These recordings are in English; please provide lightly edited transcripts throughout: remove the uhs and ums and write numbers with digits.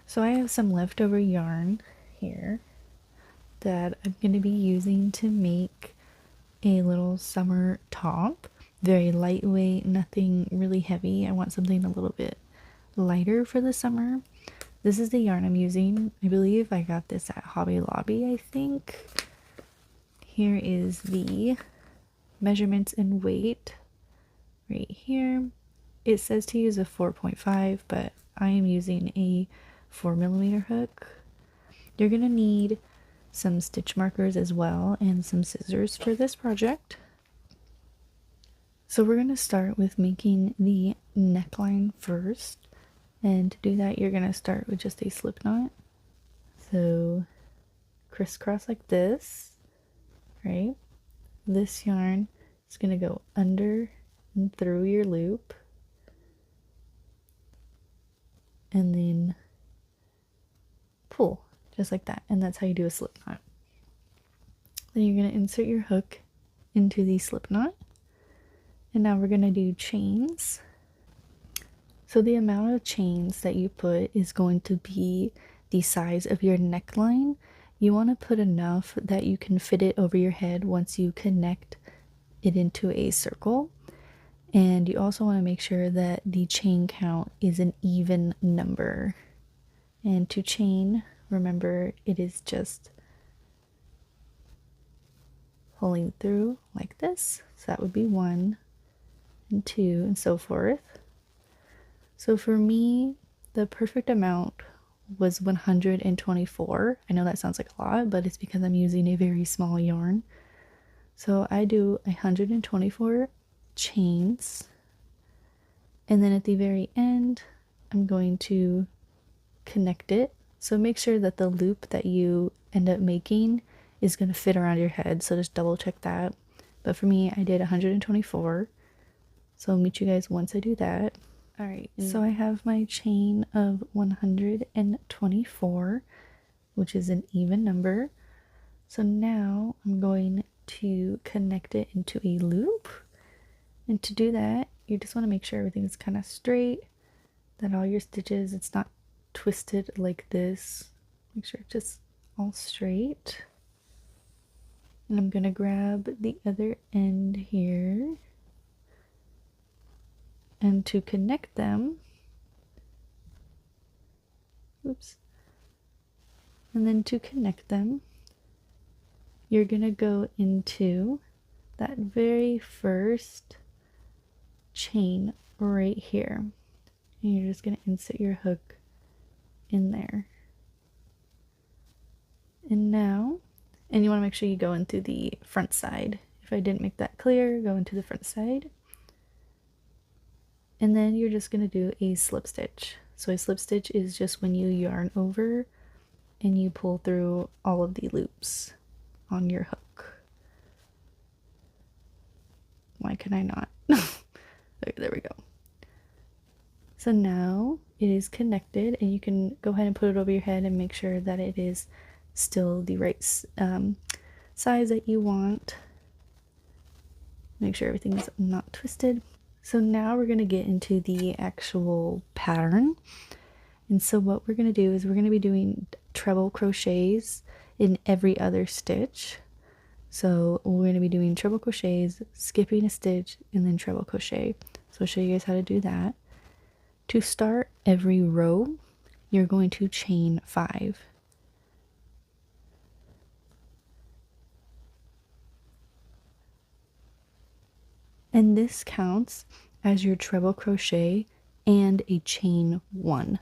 So I have some leftover yarn here that I'm going to be using to make a little summer top. Very lightweight, nothing really heavy. I want something a little bit lighter for the summer. This is the yarn I'm using. I believe I got this at Hobby Lobby, I think. Here is the measurements and weight right here. It says to use a 4.5, but I am using a 4mm hook. You're gonna need some stitch markers as well and some scissors for this project. So we're gonna start with making the neckline first. And to do that, you're gonna start with just a slip knot. So crisscross like this, right? This yarn is gonna go under and through your loop. And then pull, just like that. And that's how you do a slip knot. Then you're gonna insert your hook into the slip knot. And now we're gonna do chains. So the amount of chains that you put is going to be the size of your neckline. You want to put enough that you can fit it over your head once you connect it into a circle. And you also want to make sure that the chain count is an even number. And to chain, remember, it is just pulling through like this. So that would be 1 and 2 and so forth. So for me, the perfect amount was 124. I know that sounds like a lot, but it's because I'm using a very small yarn. So I do 124 chains. And then at the very end, I'm going to connect it. So make sure that the loop that you end up making is going to fit around your head. So just double check that. But for me, I did 124. So I'll meet you guys once I do that. All right, so I have my chain of 124, which is an even number. So now I'm going to connect it into a loop. And to do that, you just want to make sure everything is kind of straight, that all your stitches, it's not twisted like this. Make sure it's just all straight. And I'm going to grab the other end here. And to connect them, oops, and then to connect them, you're gonna go into that very first chain right here. And you're just gonna insert your hook in there. And now, and you wanna make sure you go into the front side. If I didn't make that clear, go into the front side. And then you're just going to do a slip stitch. So a slip stitch is just when you yarn over and you pull through all of the loops on your hook. Why can I not? Okay, there we go. So now it is connected, and you can go ahead and put it over your head and make sure that it is still the right size that you want. Make sure everything's not twisted. So now we're going to get into the actual pattern. And so what we're going to do is we're going to be doing treble crochets in every other stitch. So we're going to be doing treble crochets, skipping a stitch, and then treble crochet. So I'll show you guys how to do that. To start every row, you're going to chain 5. And this counts as your treble crochet and a chain 1.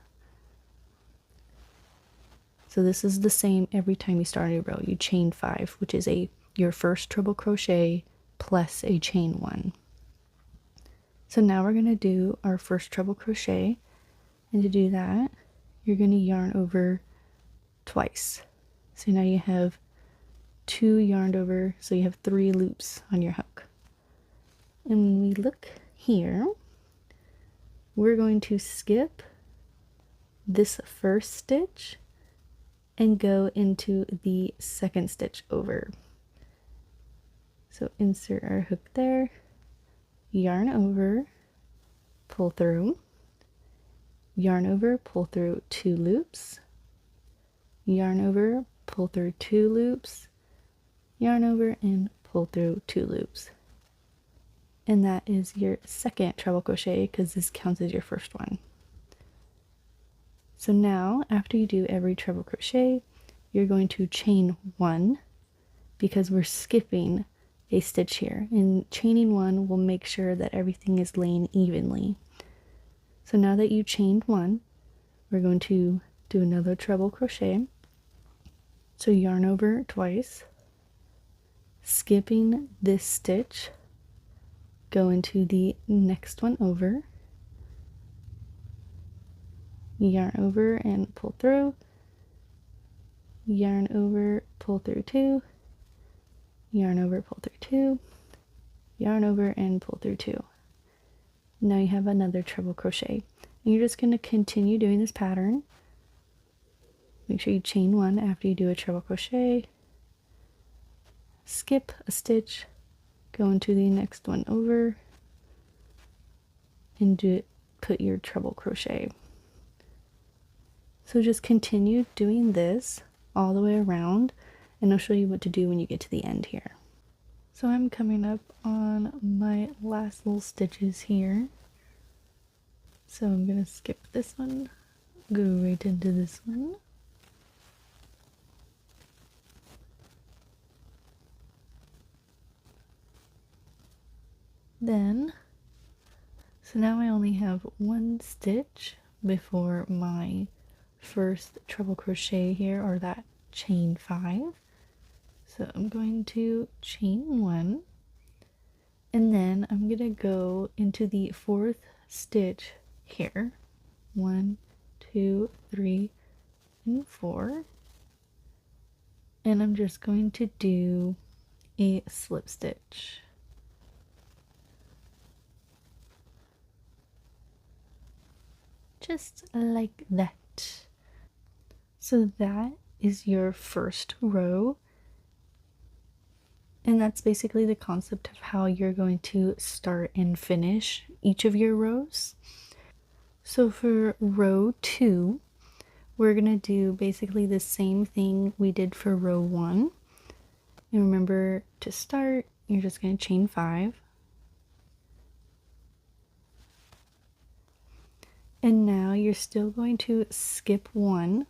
So this is the same every time you start a row. You chain 5, which is your first treble crochet plus a chain 1. So now we're going to do our first treble crochet, and to do that, you're going to yarn over twice. So now you have 2 yarned over, so you have 3 loops on your hook. And when we look here, we're going to skip this first stitch and go into the second stitch over. So insert our hook there, yarn over, pull through, yarn over, pull through 2 loops, yarn over, pull through 2 loops, yarn over, and pull through 2 loops. And that is your second treble crochet because this counts as your first one. So now after you do every treble crochet, you're going to chain 1 because we're skipping a stitch here, and chaining 1 will make sure that everything is laying evenly. So now that you chained 1, we're going to do another treble crochet. So yarn over twice, skipping this stitch, go into the next one over, yarn over and pull through, yarn over, pull through 2, yarn over, pull through 2, yarn over and pull through 2. Now you have another treble crochet, and you're just going to continue doing this pattern. Make sure you chain 1 after you do a treble crochet, skip a stitch, go into the next one over, and put your treble crochet. So just continue doing this all the way around, and I'll show you what to do when you get to the end here. So I'm coming up on my last little stitches here. So I'm going to skip this one, go right into this one. Then, so now I only have 1 stitch before my first treble crochet here, or that chain 5. So I'm going to chain 1, and then I'm going to go into the 4th stitch here. 1, 2, 3, and 4. And I'm just going to do a slip stitch. Just like that. So that is your first row. And that's basically the concept of how you're going to start and finish each of your rows. So for row 2, we're going to do basically the same thing we did for row 1. And remember, to start, you're just going to chain 5. And now you're still going to skip 1,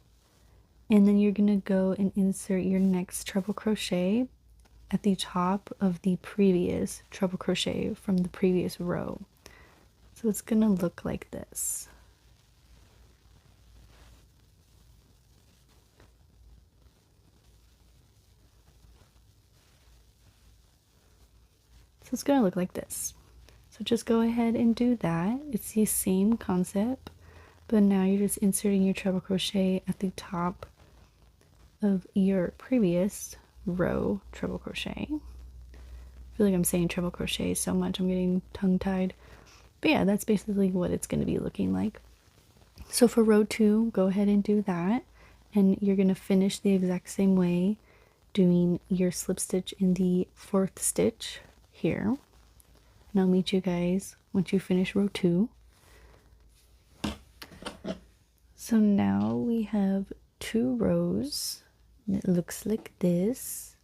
and then you're going to go and insert your next treble crochet at the top of the previous treble crochet from the previous row. So it's going to look like this. So it's going to look like this. So just go ahead and do that. It's the same concept, but now you're just inserting your treble crochet at the top of your previous row treble crochet. I feel like I'm saying treble crochet so much I'm getting tongue-tied. But yeah, that's basically what it's going to be looking like. So for row 2, go ahead and do that, and you're going to finish the exact same way, doing your slip stitch in the 4th stitch here. And I'll meet you guys once you finish row 2. So now we have 2 rows, and it looks like this.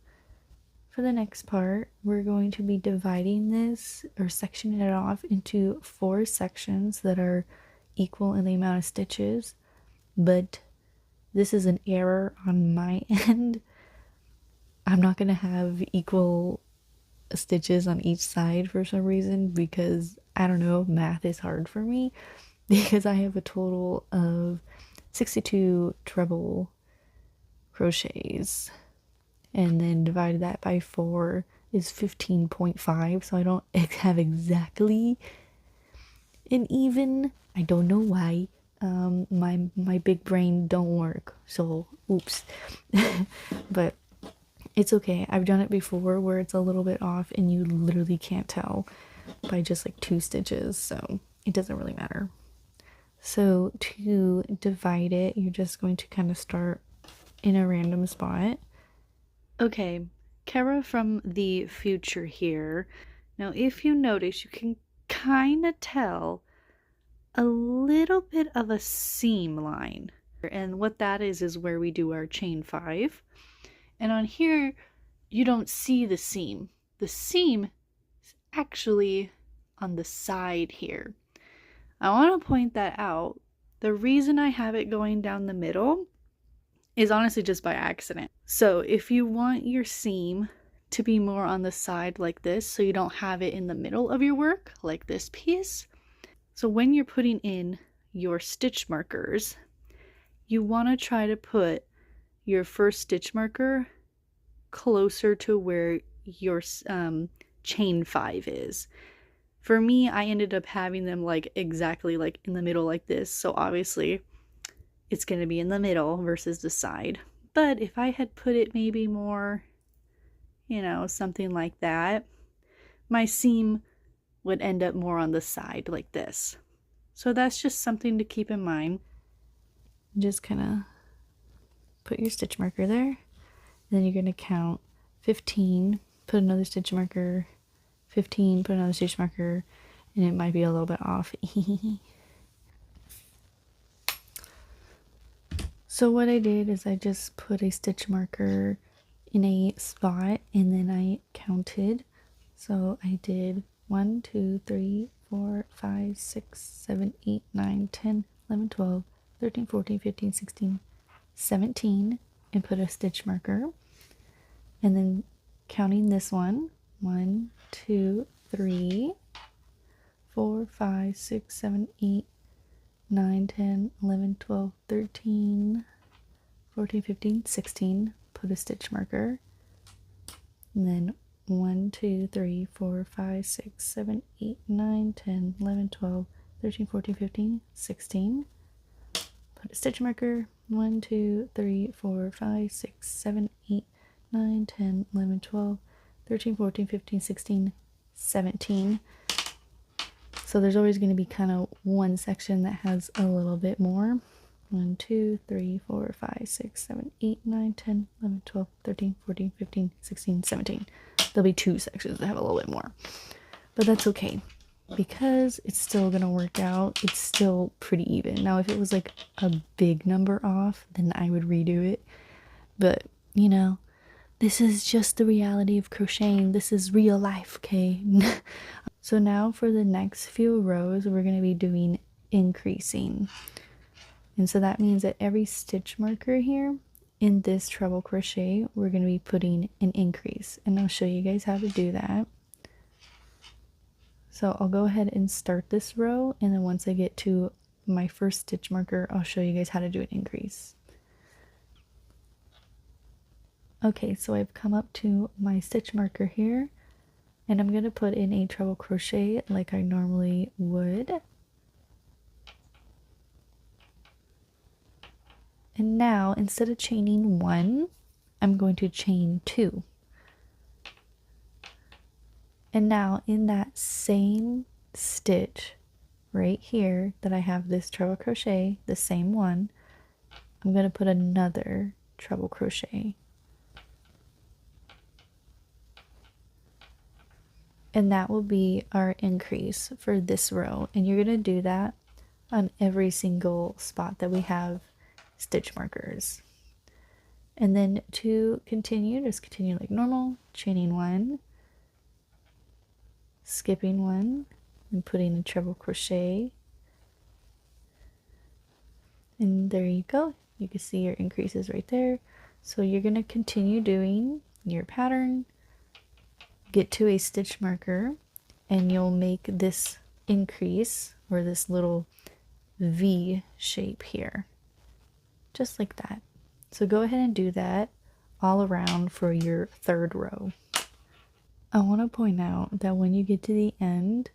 For the next part, we're going to be dividing this or sectioning it off into 4 sections that are equal in the amount of stitches, but this is an error on my end. I'm not going to have equal stitches on each side for some reason, because I don't know, math is hard for me, because I have a total of 62 treble crochets, and then divided that by 4 is 15.5, so I don't have exactly an even. I don't know why. My big brain don't work, so oops. But it's okay. I've done it before where it's a little bit off and you literally can't tell by just like 2 stitches, so it doesn't really matter. So to divide it, you're just going to kind of start in a random spot. Okay, Kara from the future here. Now if you notice, you can kind of tell a little bit of a seam line. And what that is where we do our chain 5. And on here, you don't see the seam. The seam is actually on the side here. I want to point that out. The reason I have it going down the middle is honestly just by accident. So if you want your seam to be more on the side like this, so you don't have it in the middle of your work, like this piece. So when you're putting in your stitch markers, you want to try to put your first stitch marker closer to where your chain 5 is. For me, I ended up having them like exactly like in the middle like this, so obviously it's going to be in the middle versus the side. But if I had put it maybe more, you know, something like that, my seam would end up more on the side like this. So that's just something to keep in mind. Just kind of put your stitch marker there. Then you're going to count 15, put another stitch marker, 15, put another stitch marker, and it might be a little bit off. So what I did is I just put a stitch marker in a spot and then I counted. So I did 1, 2, 3, 4, 5, 6, 7, 8, 9, 10, 11, 12, 13, 14, 15, 16, 17 and put a stitch marker. And then counting this one, 1, 2, 3, 4, 5, 6, 7, 8, 9, 10, 11, 12, 13, 14, 15, 16, put a stitch marker. And then 1, 2, 3, 4, 5, 6, 7, 8, 9, 10, 11, 12, 13, 14, 15, 16. Put a stitch marker. 1, 2, 3, 4, 5, 6, 7, 8, 9, 10, 11, 12, 13, 14, 15, 16, 17. So there's always going to be kind of one section that has a little bit more. 1, 2, 3, 4, 5, 6, 7, 8, 9, 10, 11, 12, 13, 14, 15, 16, 17. There'll be 2 sections that have a little bit more. But that's okay, because it's still going to work out. It's still pretty even. Now, if it was like a big number off, then I would redo it. But, you know, this is just the reality of crocheting. This is real life, okay? So now for the next few rows, we're going to be doing increasing. And so that means that every stitch marker here in this treble crochet, we're going to be putting an increase. And I'll show you guys how to do that. So I'll go ahead and start this row, and then once I get to my first stitch marker, I'll show you guys how to do an increase. Okay, so I've come up to my stitch marker here, and I'm going to put in a treble crochet like I normally would. And now, instead of chaining 1, I'm going to chain 2. And now in that same stitch right here that I have this treble crochet, the same one, I'm going to put another treble crochet. And that will be our increase for this row. And you're going to do that on every single spot that we have stitch markers. And then to continue, just continue like normal, chaining 1, skipping 1, and putting a treble crochet. And there you go. You can see your increases right there. So you're going to continue doing your pattern, get to a stitch marker, and you'll make this increase, or this little V shape here. Just like that. So go ahead and do that all around for your third row. I want to point out that when you get to the end,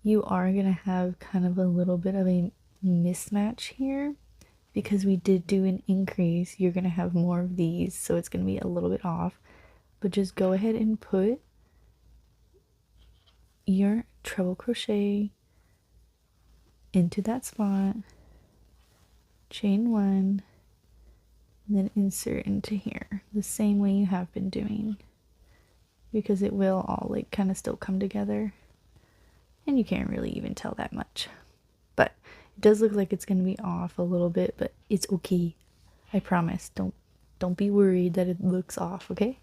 you are going to have kind of a little bit of a mismatch here, because we did do an increase. You're going to have more of these, so it's going to be a little bit off. But just go ahead and put your treble crochet into that spot, chain 1, and then insert into here the same way you have been doing, because it will all like kind of still come together, and you can't really even tell that much. but it does look like it's gonna be off a little bit, but it's okay. I promise. Don't be worried that it looks off, okay?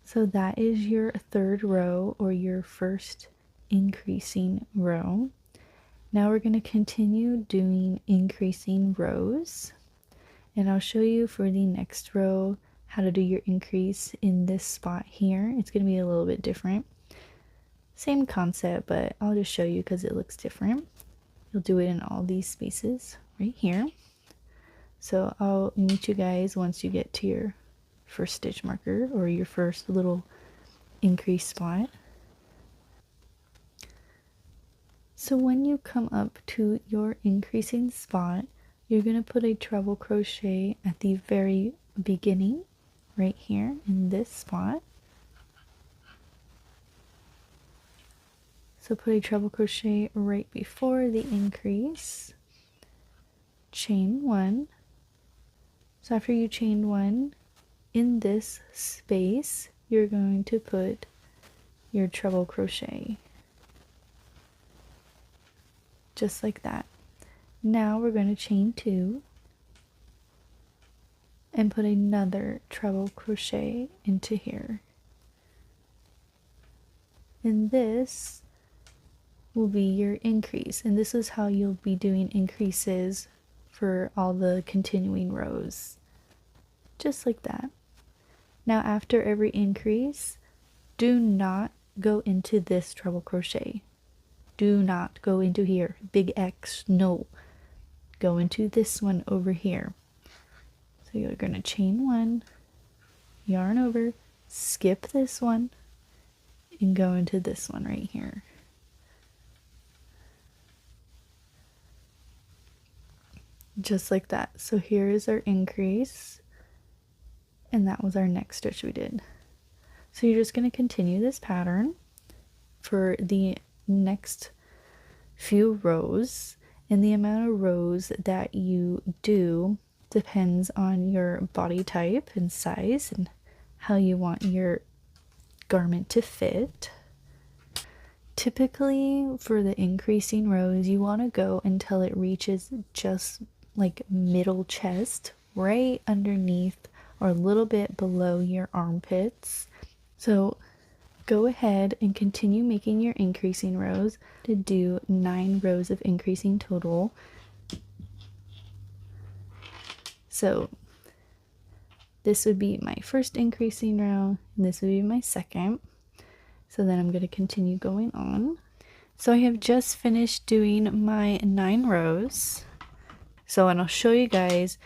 So that is your third row, or your first increasing row. Now we're going to continue doing increasing rows, and I'll show you for the next row how to do your increase in this spot here. It's going to be a little bit different. Same concept, but I'll just show you because it looks different. You'll do it in all these spaces right here. So I'll meet you guys once you get to your first stitch marker, or your first little increase spot. So when you come up to your increasing spot, you're going to put a treble crochet at the very beginning right here in this spot. So put a treble crochet right before the increase, chain one. So after you chain one, in this space you're going to put your treble crochet, just like that. Now we're going to chain two and put another treble crochet into here, and this will be your increase, and this is how you'll be doing increases for all the continuing rows, just like that. Now after every increase, do not go into this treble crochet. Do not go into here, big X, no. Go into this one over here. So you're going to chain one, yarn over, skip this one, and go into this one right here. Just like that. So here is our increase, and that was our next stitch we did. So you're just going to continue this pattern for the next few rows, and the amount of rows that you do depends on your body type and size and how you want your garment to fit. Typically for the increasing rows, you want to go until it reaches just like middle chest, right underneath or a little bit below your armpits. So go ahead and continue making your increasing rows to do 9 rows of increasing total. So this would be my first increasing row, and this would be my second. So then I'm going to continue going on. So I have just finished doing my 9 rows. So, and I'll show you guys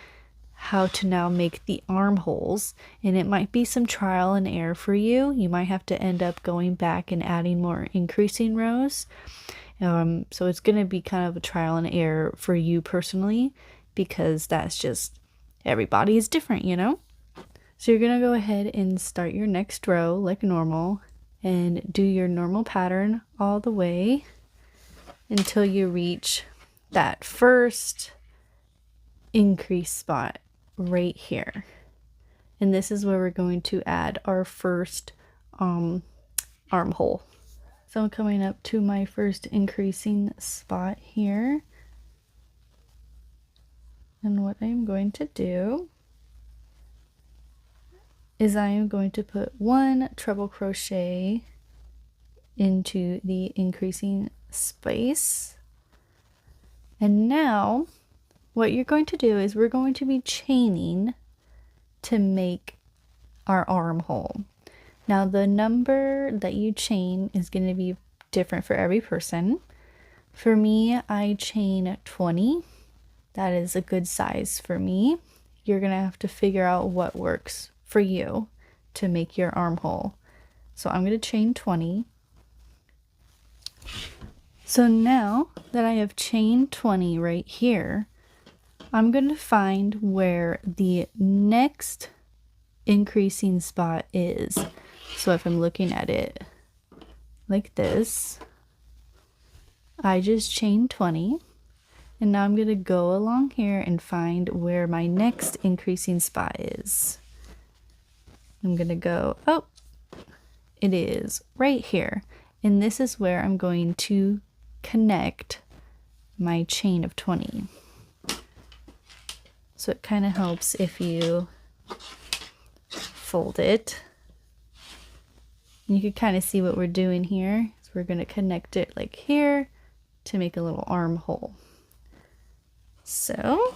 how to now make the armholes, and it might be some trial and error for you. You might have to end up going back and adding more increasing rows. So it's going to be kind of a trial and error for you personally, because that's just, everybody is different, you know? So you're going to go ahead and start your next row like normal and do your normal pattern all the way until you reach that first increase spot right here. And this is where we're going to add our first armhole. So I'm coming up to my first increasing spot here. And what I'm going to do is I am going to put 1 treble crochet into the increasing space. And now what you're going to do is we're going to be chaining to make our armhole. Now the number that you chain is going to be different for every person. For me, I chain 20. That is a good size for me. You're going to have to figure out what works for you to make your armhole. So I'm going to chain 20. So now that I have chained 20 right here, I'm going to find where the next increasing spot is. So if I'm looking at it like this, I just chained 20, and now I'm going to go along here and find where my next increasing spot is. I'm going to go, oh, it is right here. And this is where I'm going to connect my chain of 20. So it kind of helps if you fold it. And you can kind of see what we're doing here. So we're going to connect it like here to make a little armhole. So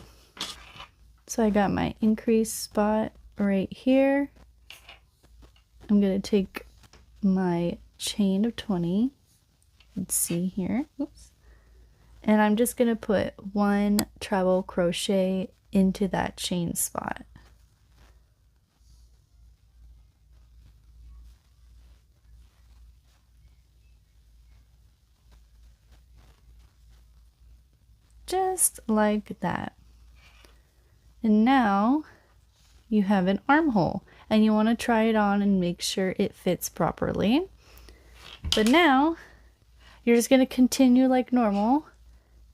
I got my increase spot right here. I'm going to take my chain of 20. Let's see here. Oops. And I'm just going to put one treble crochet into that chain spot. Just like that. And now you have an armhole, and you want to try it on and make sure it fits properly. But now you're just going to continue like normal,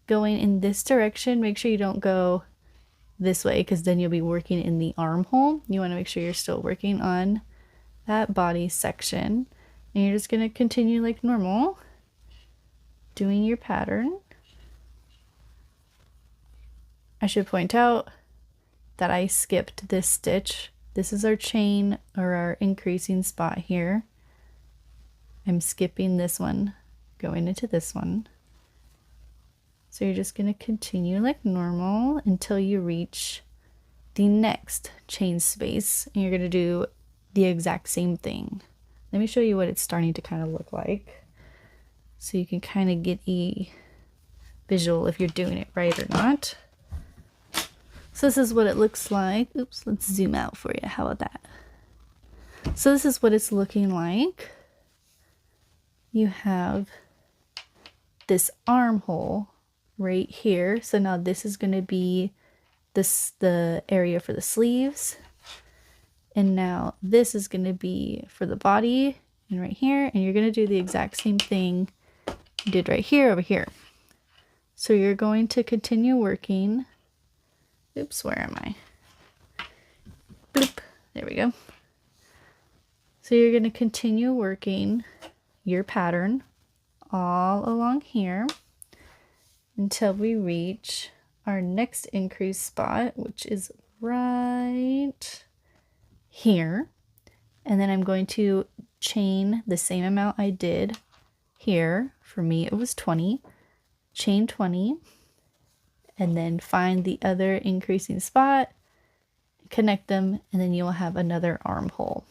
going in this direction. Make sure you don't go this way, because then you'll be working in the armhole. You want to make sure you're still working on that body section, and you're just going to continue like normal, doing your pattern. I should point out that I skipped this stitch. This is our chain, or our increasing spot here. I'm skipping this one, going into this one. So you're just going to continue like normal until you reach the next chain space, and you're going to do the exact same thing. Let me show you what it's starting to kind of look like, so you can kind of get a visual if you're doing it right or not. So this is what it looks like. Oops, let's zoom out for you. How about that? So this is what it's looking like. You have this armhole right here. So now this is going to be the area for the sleeves. And now this is going to be for the body, and right here. And you're going to do the exact same thing you did right here over here. So you're going to continue working. Oops, where am I? Bloop. There we go. So you're going to continue working your pattern all along here until we reach our next increase spot, which is right here. And then I'm going to chain the same amount I did here. For me, it was 20. Chain 20. And then find the other increasing spot, connect them, and then you'll have another armhole.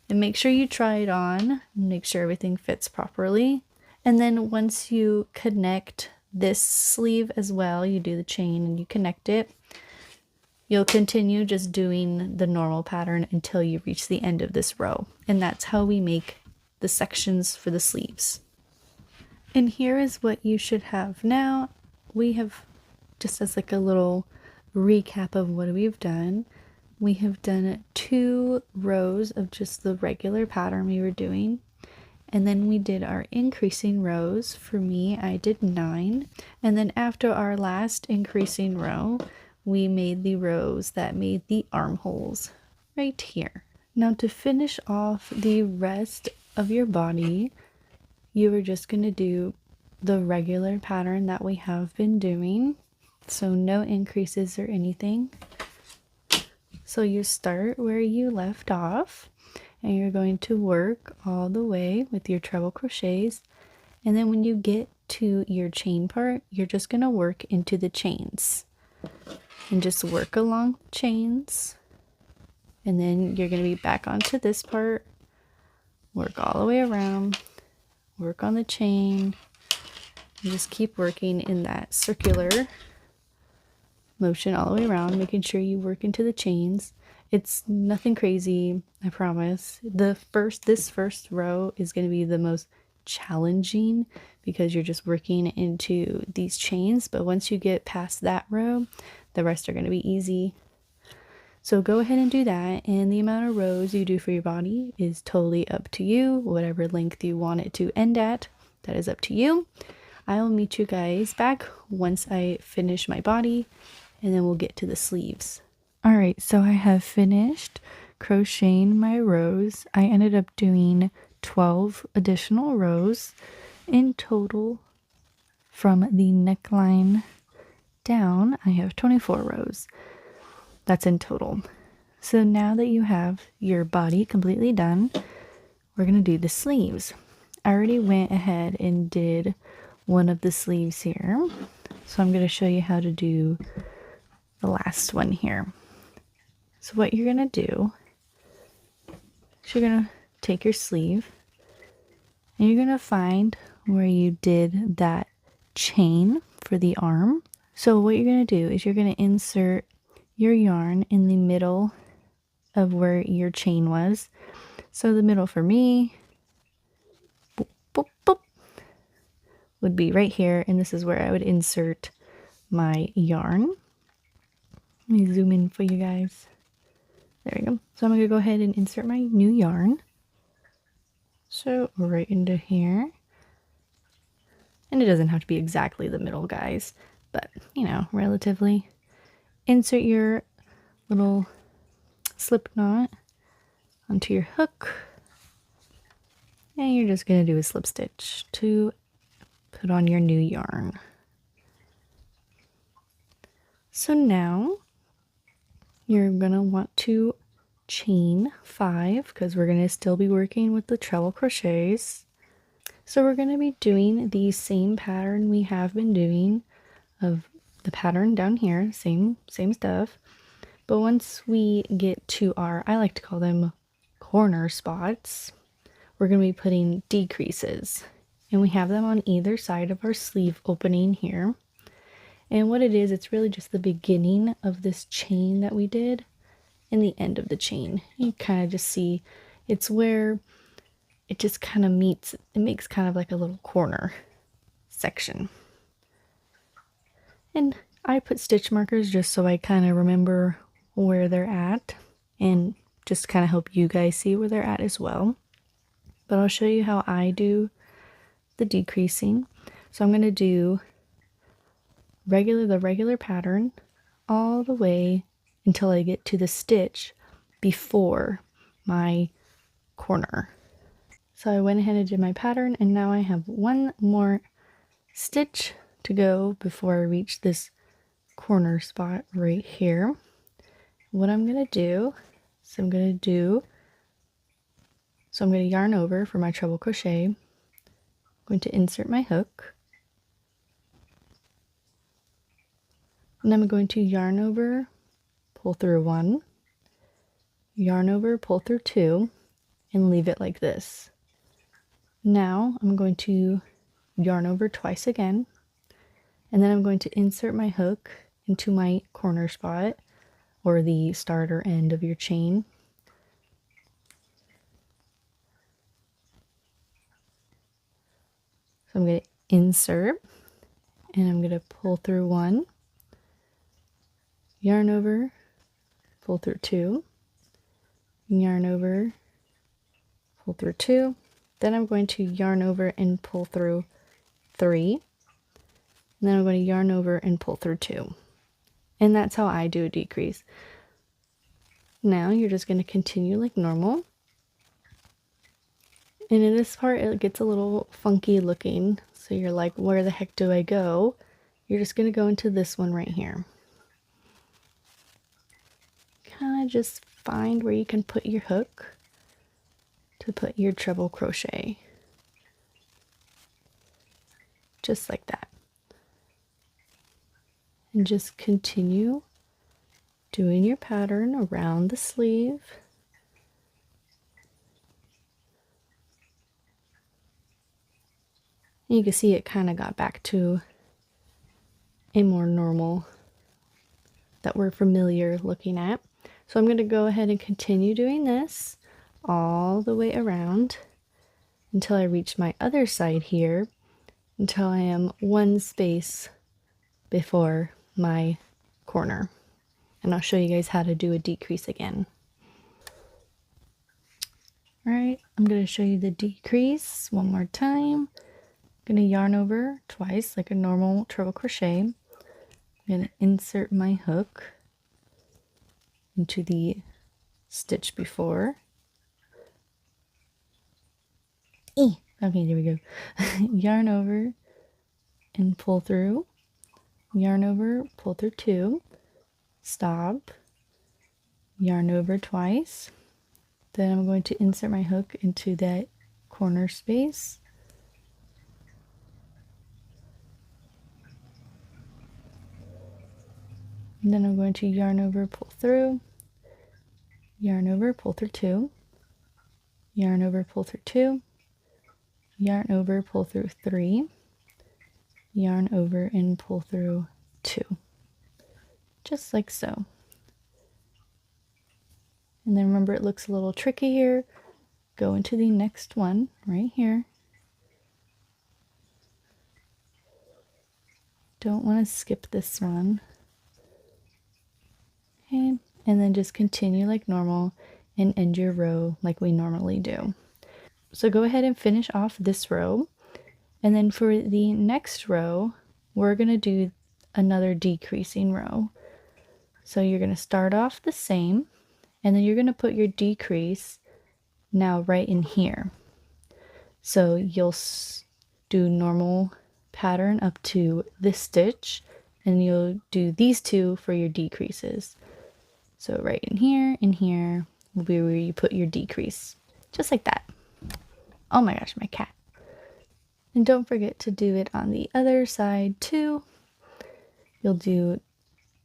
And make sure you try it on, make sure everything fits properly. And then once you connect this sleeve as well, you do the chain and you connect it, you'll continue just doing the normal pattern until you reach the end of this row. And that's how we make the sections for the sleeves. And here is what you should have now. We have, just as like a little recap of what we've done, we have done 2 rows of just the regular pattern we were doing, and then we did our increasing rows. For me, I did 9, and then after our last increasing row, we made the rows that made the armholes right here. Now to finish off the rest of your body, you are just going to do the regular pattern that we have been doing, so no increases or anything. So you start where you left off, and you're going to work all the way with your treble crochets, and then when you get to your chain part, you're just going to work into the chains and just work along the chains, and then you're going to be back onto this part, work all the way around, work on the chain. And just keep working in that circular motion all the way around, making sure you work into the chains. It's nothing crazy, I promise. This first row is going to be the most challenging because you're just working into these chains, but once you get past that row, the rest are going to be easy. So go ahead and do that, and the amount of rows you do for your body is totally up to you. Whatever length you want it to end at, that is up to you. I'll meet you guys back once I finish my body, and then we'll get to the sleeves. Alright, so I have finished crocheting my rows. I ended up doing 12 additional rows. In total, from the neckline down, I have 24 rows. That's in total. So now that you have your body completely done, we're going to do the sleeves. I already went ahead and did one of the sleeves here. So I'm going to show you how to do the last one here. So what you're going to do is you're going to take your sleeve and you're going to find where you did that chain for the arm. So what you're going to do is you're going to insert your yarn in the middle of where your chain was. So the middle for me boop, boop, boop, would be right here, and this is where I would insert my yarn. Let me zoom in for you guys. There we go. So I'm going to go ahead and insert my new yarn. So right into here. And it doesn't have to be exactly the middle, guys, but you know, relatively. Insert your little slip knot onto your hook. And you're just going to do a slip stitch to put on your new yarn. So now you're going to want to chain 5 because we're going to still be working with the treble crochets. So we're going to be doing the same pattern we have been doing of the pattern down here, same stuff. But once we get to our, I like to call them corner spots, we're going to be putting decreases. And we have them on either side of our sleeve opening here. And what it is, it's really just the beginning of this chain that we did and the end of the chain. You kind of just see it's where it just kind of meets, it makes kind of like a little corner section. And I put stitch markers just so I kind of remember where they're at and just kind of help you guys see where they're at as well. But I'll show you how I do the decreasing. So I'm going to do the regular pattern all the way until I get to the stitch before my corner. So I went ahead and did my pattern, and now I have one more stitch to go before I reach this corner spot right here. What I'm going to do, I'm going to yarn over for my treble crochet. I'm going to insert my hook. And I'm going to yarn over, pull through 1, yarn over, pull through 2, and leave it like this. Now I'm going to yarn over twice again, and then I'm going to insert my hook into my corner spot or the start or end of your chain. So I'm going to insert and I'm going to pull through 1, yarn over, pull through 2, yarn over, pull through 2. Then I'm going to yarn over and pull through 3. And then I'm going to yarn over and pull through 2. And that's how I do a decrease. Now you're just going to continue like normal. And in this part, it gets a little funky looking. So you're like, where the heck do I go? You're just going to go into this one right here. Kind of just find where you can put your hook to put your treble crochet. Just like that. And just continue doing your pattern around the sleeve. And you can see it kind of got back to a more normal that we're familiar looking at. So I'm going to go ahead and continue doing this all the way around until I reach my other side here, until I am one space before my corner. And I'll show you guys how to do a decrease again. All right, I'm going to show you the decrease one more time. I'm going to yarn over twice like a normal treble crochet. I'm going to insert my hook into the stitch before. Okay, there we go. Yarn over and pull through, yarn over, pull through 2, stop, yarn over twice. Then I'm going to insert my hook into that corner space. And then I'm going to yarn over, pull through, yarn over, pull through 2, yarn over, pull through 2, yarn over, pull through 3, yarn over and pull through 2, just like so. And then remember, it looks a little tricky here. Go into the next one right here. Don't want to skip this one. Okay, and then just continue like normal and end your row like we normally do. So go ahead and finish off this row. And then for the next row, we're going to do another decreasing row. So you're going to start off the same, and then you're going to put your decrease now right in here. So you'll do normal pattern up to this stitch, and you'll do these 2 for your decreases. So right in here will be where you put your decrease, just like that. Oh my gosh, my cat. And don't forget to do it on the other side too. You'll do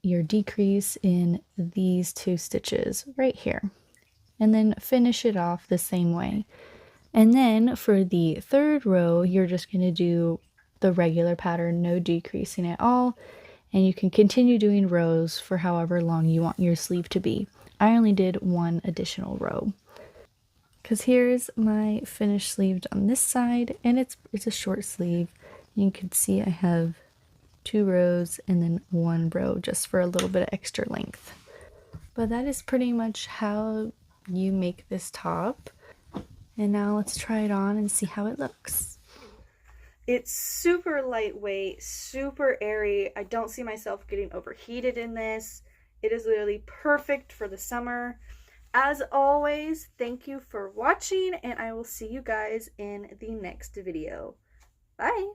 your decrease in these 2 stitches right here, and then finish it off the same way. And then for the third row, you're just going to do the regular pattern, no decreasing at all, and you can continue doing rows for however long you want your sleeve to be. I only did 1 additional row. Because here's my finished sleeve on this side, and it's a short sleeve. You can see I have 2 rows and then 1 row just for a little bit of extra length. But that is pretty much how you make this top. And now let's try it on and see how it looks. It's super lightweight, super airy. I don't see myself getting overheated in this. It is literally perfect for the summer. As always, thank you for watching, and I will see you guys in the next video. Bye!